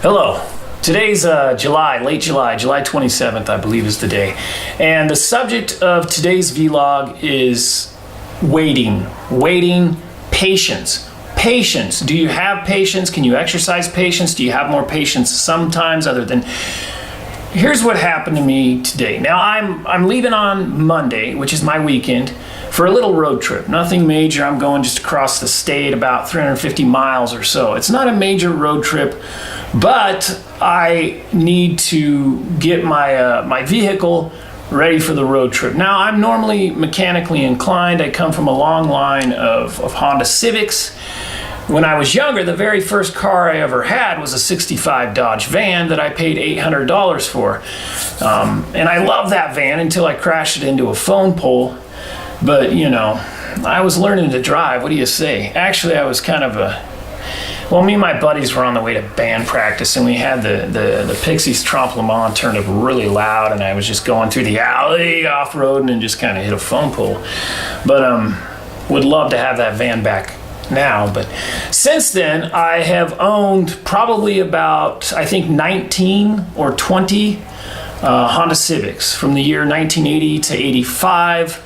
Hello. Today's late July, July 27th, I believe is the day. And the subject of today's vlog is waiting, patience. Patience. Do you have patience? Can you exercise patience? Do you have more patience sometimes other than... Here's what happened to me today. Now I'm leaving on Monday, which is my weekend, for a little road trip. Nothing major. I'm going just across the state, about 350 miles or so. It's not a major road trip, but I need to get my vehicle ready for the road trip. Now, I'm normally mechanically inclined. I come from a long line of Honda Civics. When I was younger, the very first car I ever had was a 65 Dodge van that I paid $800 for. And I loved that van until I crashed it into a phone pole. But, you know, I was learning to drive. What do you say? Actually, I was kind of well, me and my buddies were on the way to band practice, and we had the Pixies Trompe Le Mans turned up really loud, and I was just going through the alley off-roading and just kind of hit a phone pole. But would love to have that van back now. But since then, I have owned probably about, I think, 19 or 20 Honda Civics from the year 1980 to 85.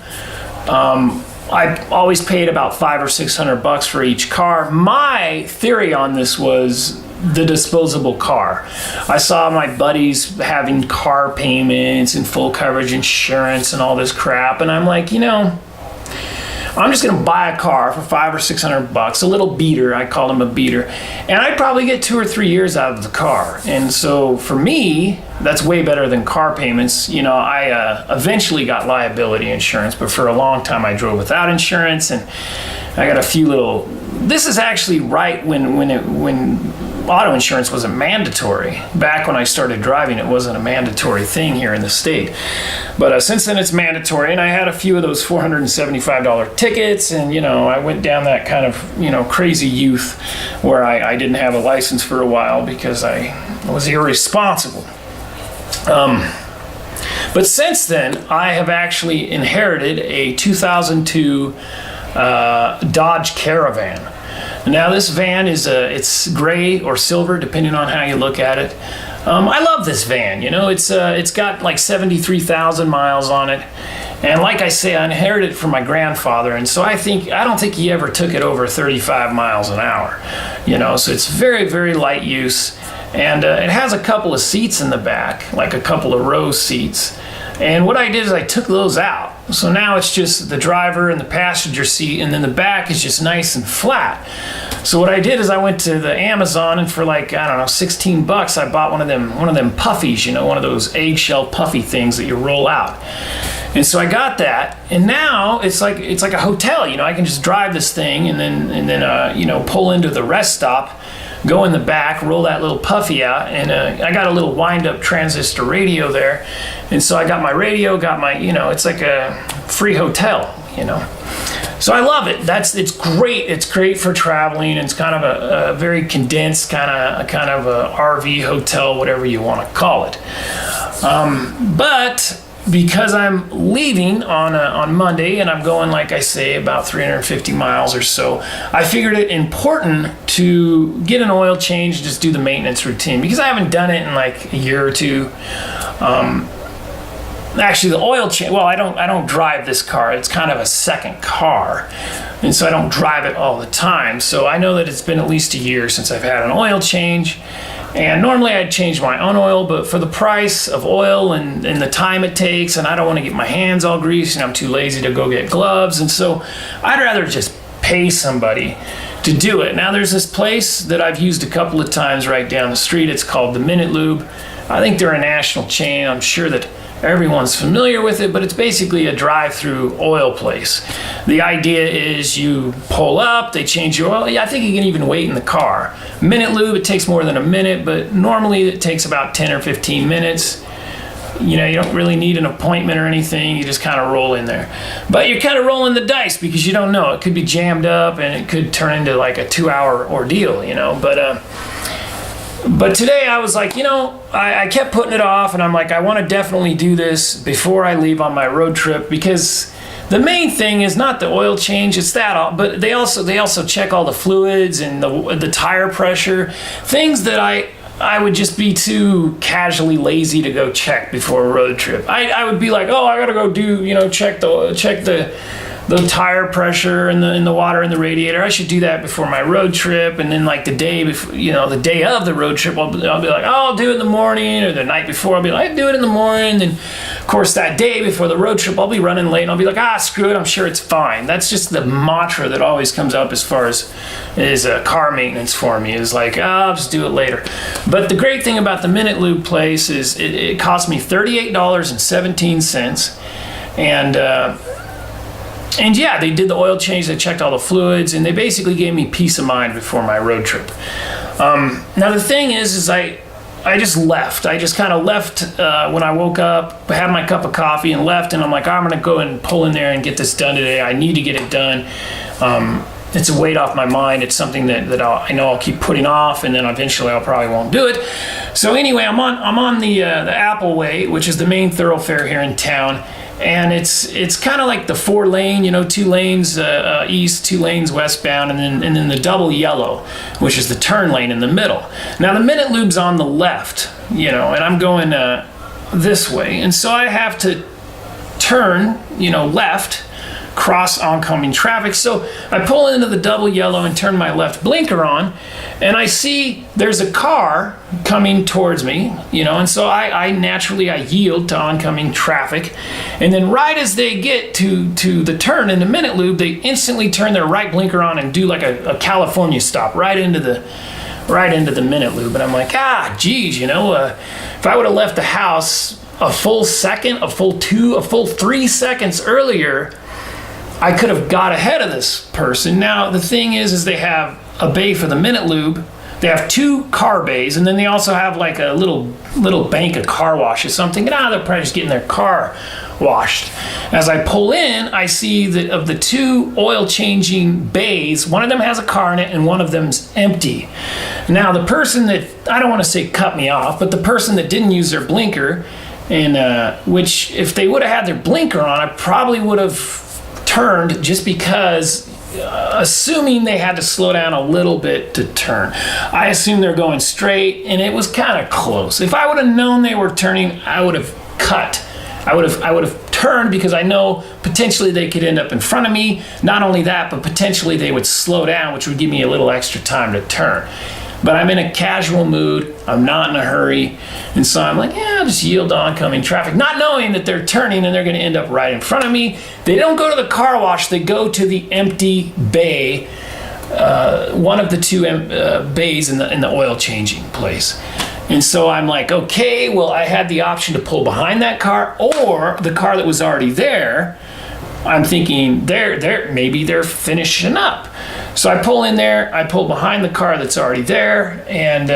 I always paid about $500 or $600 for each car. My theory on this was the disposable car. I saw my buddies having car payments and full coverage insurance and all this crap, and I'm like, you know, I'm just going to buy a car for $500 or $600, a little beater. I call them a beater, and I'd probably get 2 or 3 years out of the car. And so for me, that's way better than car payments. You know, I eventually got liability insurance, but for a long time I drove without insurance, and I got a few little. This is actually right when auto insurance wasn't mandatory. Back when I started driving, it wasn't a mandatory thing here in the state. But since then it's mandatory, and I had a few of those $475 tickets, and, you know, I went down that kind of, you know, crazy youth where I didn't have a license for a while because I was irresponsible. But since then, I have actually inherited a 2002 Dodge Caravan. Now this van is it's gray or silver depending on how you look at it. I love this van. You know, it's got like 73,000 miles on it, and like I say, I inherited it from my grandfather, and so I don't think he ever took it over 35 miles an hour. You know, so it's very, very light use, and it has a couple of seats in the back, like a couple of row seats. And what I did is I took those out. So now it's just the driver and the passenger seat, and then the back is just nice and flat. So what I did is I went to the Amazon, and for like, I don't know, $16, I bought one of them puffies, you know, one of those eggshell puffy things that you roll out. And so I got that, and now it's like a hotel. You know, I can just drive this thing and then you know, pull into the rest stop, go in the back, roll that little puffy out, and I got a little wind-up transistor radio there. And so I got my radio, got my, you know, it's like a free hotel, you know. So I love it. It's great. It's great for traveling. It's kind of a very condensed kind of a RV hotel, whatever you want to call it. But because I'm leaving on Monday, and I'm going, like I say, about 350 miles or so, I figured it important to get an oil change, just do the maintenance routine, because I haven't done it in like a year or two. Actually, the oil change, well, I don't drive this car. It's kind of a second car, and so I don't drive it all the time. So I know that it's been at least a year since I've had an oil change. And normally I'd change my own oil, but for the price of oil and the time it takes, and I don't want to get my hands all greasy, and I'm too lazy to go get gloves, and so I'd rather just pay somebody to do it. Now there's this place that I've used a couple of times right down the street. It's called the Minute Lube. I think they're a national chain. I'm sure that everyone's familiar with it, but it's basically a drive-through oil place. The idea is you pull up, they change your oil. Yeah, I think you can even wait in the car. Minute Lube, it takes more than a minute, but normally it takes about 10 or 15 minutes. You know, you don't really need an appointment or anything. You just kind of roll in there. But you're kind of rolling the dice because you don't know. It could be jammed up, and it could turn into like a 2-hour ordeal, you know. But today I was like, you know, I kept putting it off, and I'm like, I want to definitely do this before I leave on my road trip, because the main thing is not the oil change, it's that, but they also check all the fluids and the tire pressure, things that I would just be too casually lazy to go check before a road trip. I would be like, oh, I gotta go do, check the tire pressure and the water in the radiator. I should do that before my road trip. And then like the day before, the day of the road trip, I'll be like, oh, I'll do it in the morning, or the night before, I'll be like, I do it in the morning. And of course that day before the road trip, I'll be running late and I'll be like, screw it, I'm sure it's fine. That's just the mantra that always comes up as far as is car maintenance for me, is like, I'll just do it later. But the great thing about the Minute Lube place is it cost me $38.17. And yeah, they did the oil change, they checked all the fluids, and they basically gave me peace of mind before my road trip. Now the thing is I just left. I just kind of left when I woke up, had my cup of coffee and left, and I'm like, I'm gonna go and pull in there and get this done today. I need to get it done. It's a weight off my mind. It's something that I know I'll keep putting off, and then eventually I probably won't do it. So anyway, I'm on the Appleway, which is the main thoroughfare here in town. And it's kind of like the 4-lane, 2 lanes east, 2 lanes westbound, and then the double yellow, which is the turn lane in the middle. Now the Minute Lube's on the left, and I'm going this way, and so I have to turn, left, cross oncoming traffic. So I pull into the double yellow and turn my left blinker on, and I see there's a car coming towards me, and so I naturally yield to oncoming traffic. And then right as they get to the turn in the Minute Lube, they instantly turn their right blinker on and do like a California stop right into the Minute Lube. And I'm like, geez, if I would have left the house a full second, a full 2, a full 3 seconds earlier, I could have got ahead of this person. Now, the thing is they have a bay for the Minute Lube. They have 2 car bays, and then they also have like a little bank of car washes. So I'm thinking, they're probably just getting their car washed. As I pull in, I see that of the 2 oil changing bays, one of them has a car in it and one of them's empty. Now, the person that, I don't want to say cut me off, but the person that didn't use their blinker, and which if they would have had their blinker on, I probably would have turned, just because assuming they had to slow down a little bit to turn. I assumed they're going straight, and it was kind of close. If I would have known they were turning, I would have cut. I would have turned, because I know potentially they could end up in front of me. Not only that, but potentially they would slow down, which would give me a little extra time to turn. But I'm in a casual mood, I'm not in a hurry, and so I'm like, I'll just yield to oncoming traffic, not knowing that they're turning and they're gonna end up right in front of me. They don't go to the car wash, they go to the empty bay, one of the 2 bays in the oil changing place. And so I'm like, okay, well, I had the option to pull behind that car or the car that was already there. I'm thinking maybe they're finishing up. So I pull in there, I pull behind the car that's already there, and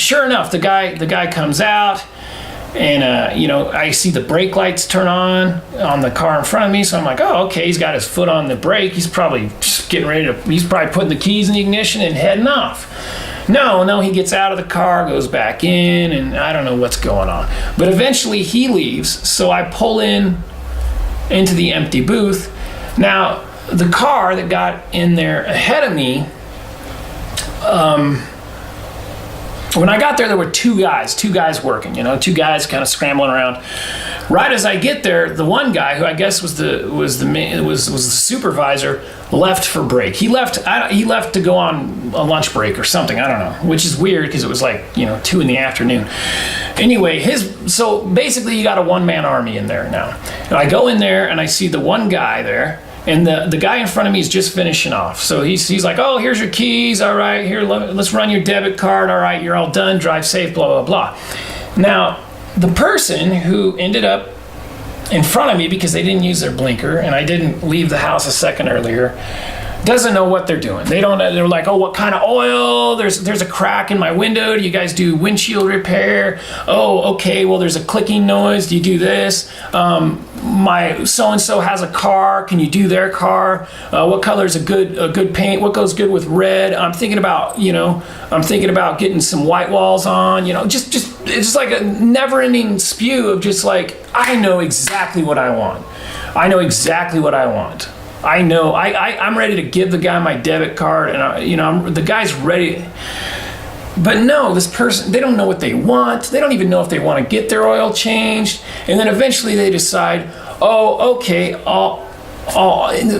sure enough, the guy comes out, and I see the brake lights turn on the car in front of me. So I'm like, oh, okay, he's got his foot on the brake. He's probably just getting ready to. He's probably putting the keys in the ignition and heading off. No, he gets out of the car, goes back in, and I don't know what's going on. But eventually he leaves, so I pull into the empty booth. Now, the car that got in there ahead of me, when I got there were 2 guys working, 2 guys kind of scrambling around. Right as I get there, the one guy, who I guess was the supervisor, left for break. He left to go on a lunch break or something, I don't know, which is weird because it was like, 2 in the afternoon. Anyway, so basically you got a one-man army in there now. And I go in there and I see the one guy there, and the guy in front of me is just finishing off. So he's like, oh, here's your keys. All right, here, let's run your debit card. All right, you're all done. Drive safe, blah, blah, blah. Now, the person who ended up in front of me, because they didn't use their blinker and I didn't leave the house a second earlier, doesn't know what they're doing. They're like, oh, what kind of oil? There's a crack in my window. Do you guys do windshield repair? Oh, okay, well, there's a clicking noise. Do you do this? My so-and-so has a car. Can you do their car? What color is a good paint? What goes good with red? I'm thinking about getting some white walls on, just it's just like a never-ending spew of just like, I know exactly what I want. I know I'm ready to give the guy my debit card, and the guy's ready. But no, this person, they don't know what they want. They don't even know if they want to get their oil changed. And then eventually they decide, oh, okay,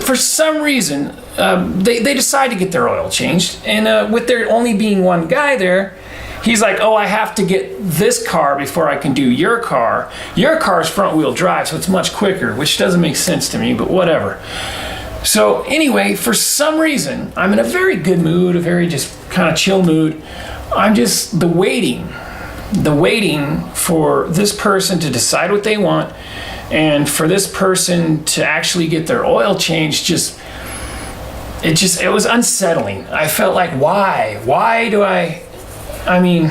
for some reason, they decide to get their oil changed. And with there only being one guy there, he's like, oh, I have to get this car before I can do your car. Your car's front wheel drive, so it's much quicker, which doesn't make sense to me, but whatever. So anyway, for some reason, I'm in a very good mood, a very just kind of chill mood. I'm just the waiting for this person to decide what they want and for this person to actually get their oil changed. It was unsettling. I felt like, why do I mean,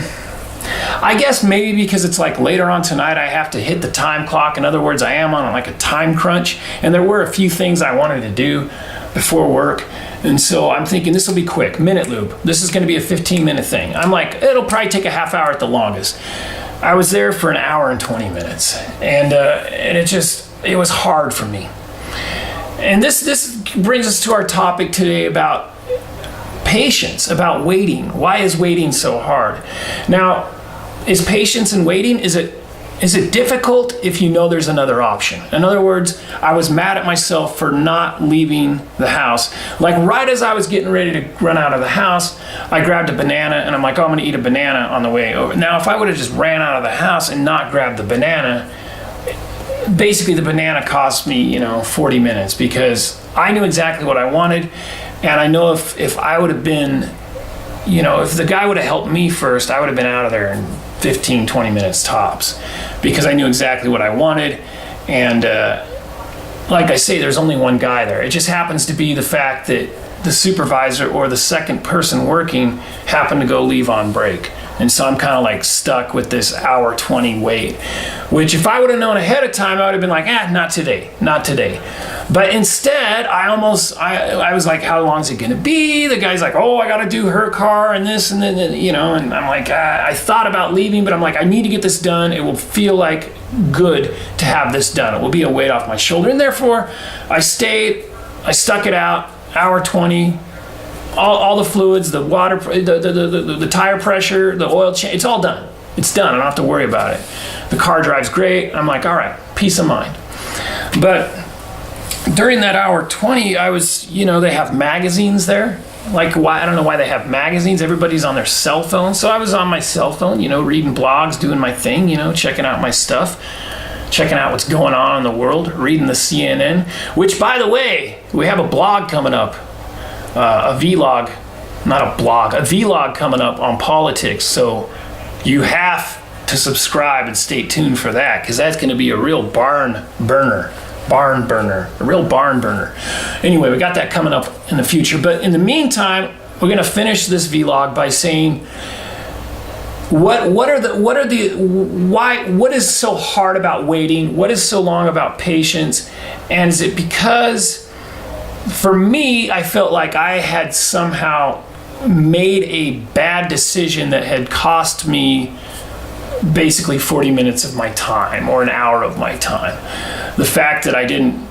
I guess maybe because it's like later on tonight I have to hit the time clock. In other words, I am on like a time crunch, and there were a few things I wanted to do before work. And so I'm thinking this will be quick, minute lube. This is going to be a 15-minute thing. I'm like, it'll probably take a half hour at the longest. I was there for an hour and 20 minutes, and it was hard for me. And this brings us to our topic today about patience, about waiting. Why is waiting so hard? Now, is patience and waiting, is it difficult if you know there's another option? In other words, I was mad at myself for not leaving the house. Like right as I was getting ready to run out of the house, I grabbed a banana and I'm like, oh, I'm gonna eat a banana on the way over. Now, if I would have just ran out of the house and not grabbed the banana, basically the banana cost me, 40 minutes because I knew exactly what I wanted. And I know if I would have been, if the guy would have helped me first, I would have been out of there in 15, 20 minutes tops because I knew exactly what I wanted. And like I say, there's only one guy there. It just happens to be the fact that the supervisor or the second person working happened to go leave on break. And so I'm kind of like stuck with this hour 20 wait, which if I would have known ahead of time, I would have been like, not today. But instead, I was like, how long is it going to be? The guy's like, oh, I got to do her car and this and then, and I'm like, I thought about leaving, but I'm like, I need to get this done. It will feel like good to have this done. It will be a weight off my shoulder. And therefore, I stayed, I stuck it out, hour 20, all the fluids, the water, the tire pressure, the oil change, it's all done. It's done. I don't have to worry about it. The car drives great. I'm like, all right, peace of mind. But during that hour 20, I was, they have magazines there. Like, why? I don't know why they have magazines. Everybody's on their cell phone. So I was on my cell phone, reading blogs, doing my thing, checking out my stuff, checking out what's going on in the world, reading the CNN, which, by the way, we have a blog coming up. A vlog coming up on politics. So you have to subscribe and stay tuned for that because that's going to be a real barn burner. Anyway, we got that coming up in the future. But in the meantime, we're going to finish this vlog by saying what is so hard about waiting? What is so long about patience? And is it because for me, I felt like I had somehow made a bad decision that had cost me basically 40 minutes of my time or an hour of my time. The fact that I didn't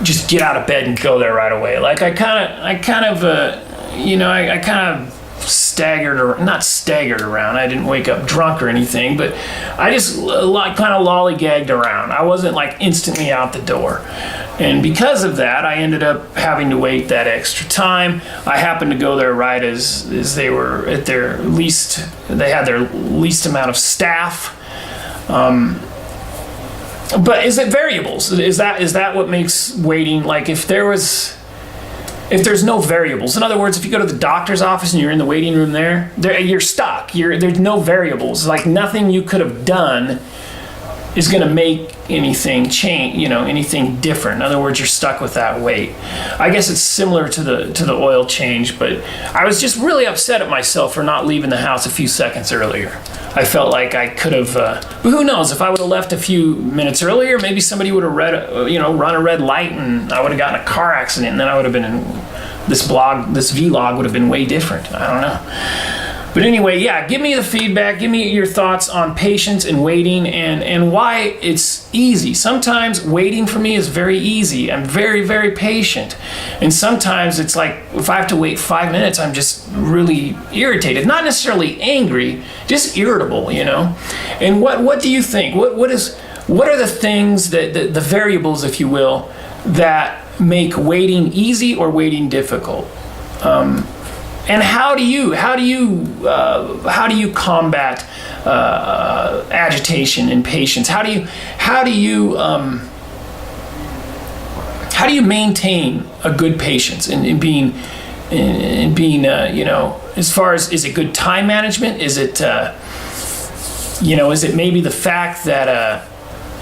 just get out of bed and go there right away. Like I kind of staggered, or not staggered around. I didn't wake up drunk or anything, but I just kind of lollygagged around. I wasn't like instantly out the door. And because of that, I ended up having to wait that extra time. I happened to go there right as they were at their least, they had their least amount of staff. But is it variables? Is that what makes waiting, like if there's no variables? In other words, if you go to the doctor's office and you're in the waiting room there you're stuck. There's no variables. Like nothing you could have done is going to make anything change, anything different. In other words, you're stuck with that wait. I guess it's similar to the oil change, but I was just really upset at myself for not leaving the house a few seconds earlier. I felt like I could have, but who knows? If I would have left a few minutes earlier, maybe somebody would have run a red light, and I would have gotten a car accident, and then I would have been in this vlog would have been way different. I don't know. But anyway, yeah, give me the feedback. Give me your thoughts on patience and waiting and why it's easy. Sometimes waiting for me is very easy. I'm very, very patient. And sometimes it's like if I have to wait 5 minutes, I'm just really irritated. Not necessarily angry, just irritable, you know? And what do you think? What are the things that the variables, if you will, that make waiting easy or waiting difficult? And how do you combat agitation and patience? How do you maintain a good patience in being you know, as far as, is it good time management? Is it you know, is it maybe the fact that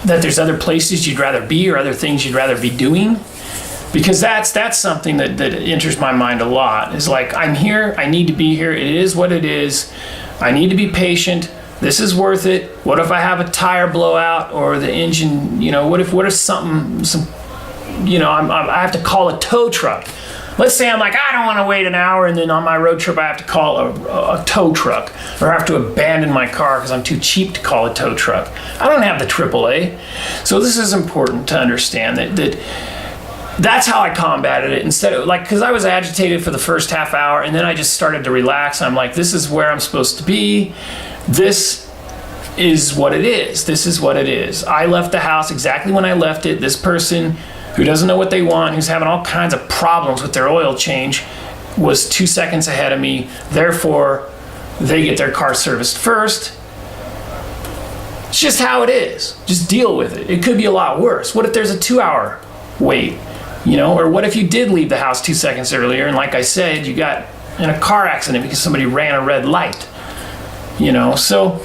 there's other places you'd rather be or other things you'd rather be doing? Because that's something that enters my mind a lot. Is like, I'm here, I need to be here, it is what it is, I need to be patient, this is worth it. What if I have a tire blowout or the engine, you know, what if some, you know, I have to call a tow truck. Let's say I'm like, I don't want to wait an hour, and then on my road trip I have to call a tow truck, or I have to abandon my car because I'm too cheap to call a tow truck. I don't have the AAA. So this is important to understand that's how I combated it. Instead of like, because I was agitated for the first half hour, and then I just started to relax. I'm like, this is where I'm supposed to be. This is what it is. This is what it is. I left the house exactly when I left it. This person who doesn't know what they want, who's having all kinds of problems with their oil change, was 2 seconds ahead of me. Therefore, they get their car serviced first. It's just how it is. Just deal with it. It could be a lot worse. What if there's a 2-hour wait? You know, or what if you did leave the house 2 seconds earlier, and like I said, you got in a car accident because somebody ran a red light? You know, so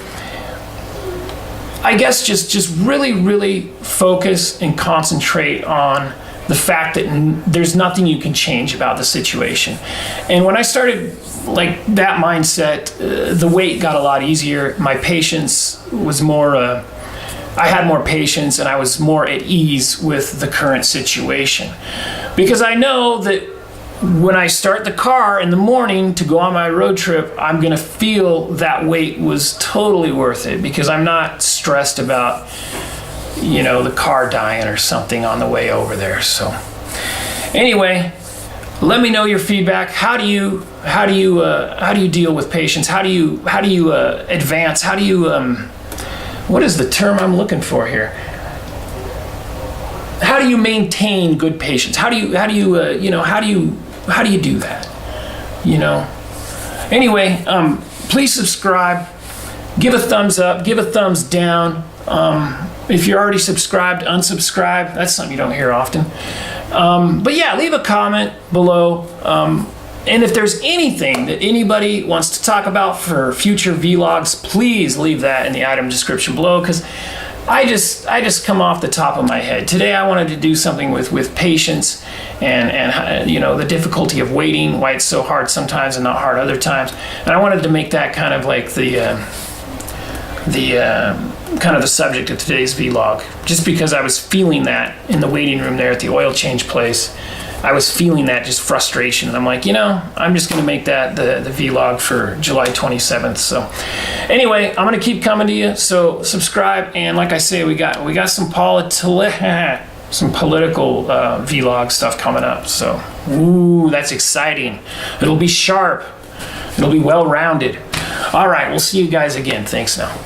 I guess just really, really focus and concentrate on the fact that there's nothing you can change about the situation. And when I started like that mindset, the wait got a lot easier. My patience was more, I had more patience, and I was more at ease with the current situation. Because I know that when I start the car in the morning to go on my road trip, I'm gonna feel that wait was totally worth it, because I'm not stressed about, you know, the car dying or something on the way over there. So anyway, let me know your feedback. How do you deal with patience? How do you advance? How do you what is the term I'm looking for here? How do you maintain good patience? How do you do that? You know. Anyway, please subscribe. Give a thumbs up. Give a thumbs down. If you're already subscribed, unsubscribe. That's something you don't hear often. But yeah, leave a comment below. And if there's anything that anybody wants to talk about for future vlogs, please leave that in the item description below, because I just come off the top of my head. Today I wanted to do something with patience and you know, the difficulty of waiting, why it's so hard sometimes and not hard other times. And I wanted to make that kind of like the kind of the subject of today's vlog, just because I was feeling that in the waiting room there at the oil change place. I was feeling that just frustration, and I'm like, you know, I'm just going to make that the vlog for July 27th. So anyway, I'm going to keep coming to you, so subscribe. And like I say, we got some political vlog stuff coming up, so ooh, that's exciting. It'll be sharp, it'll be well-rounded. All right, we'll see you guys again. Thanks now.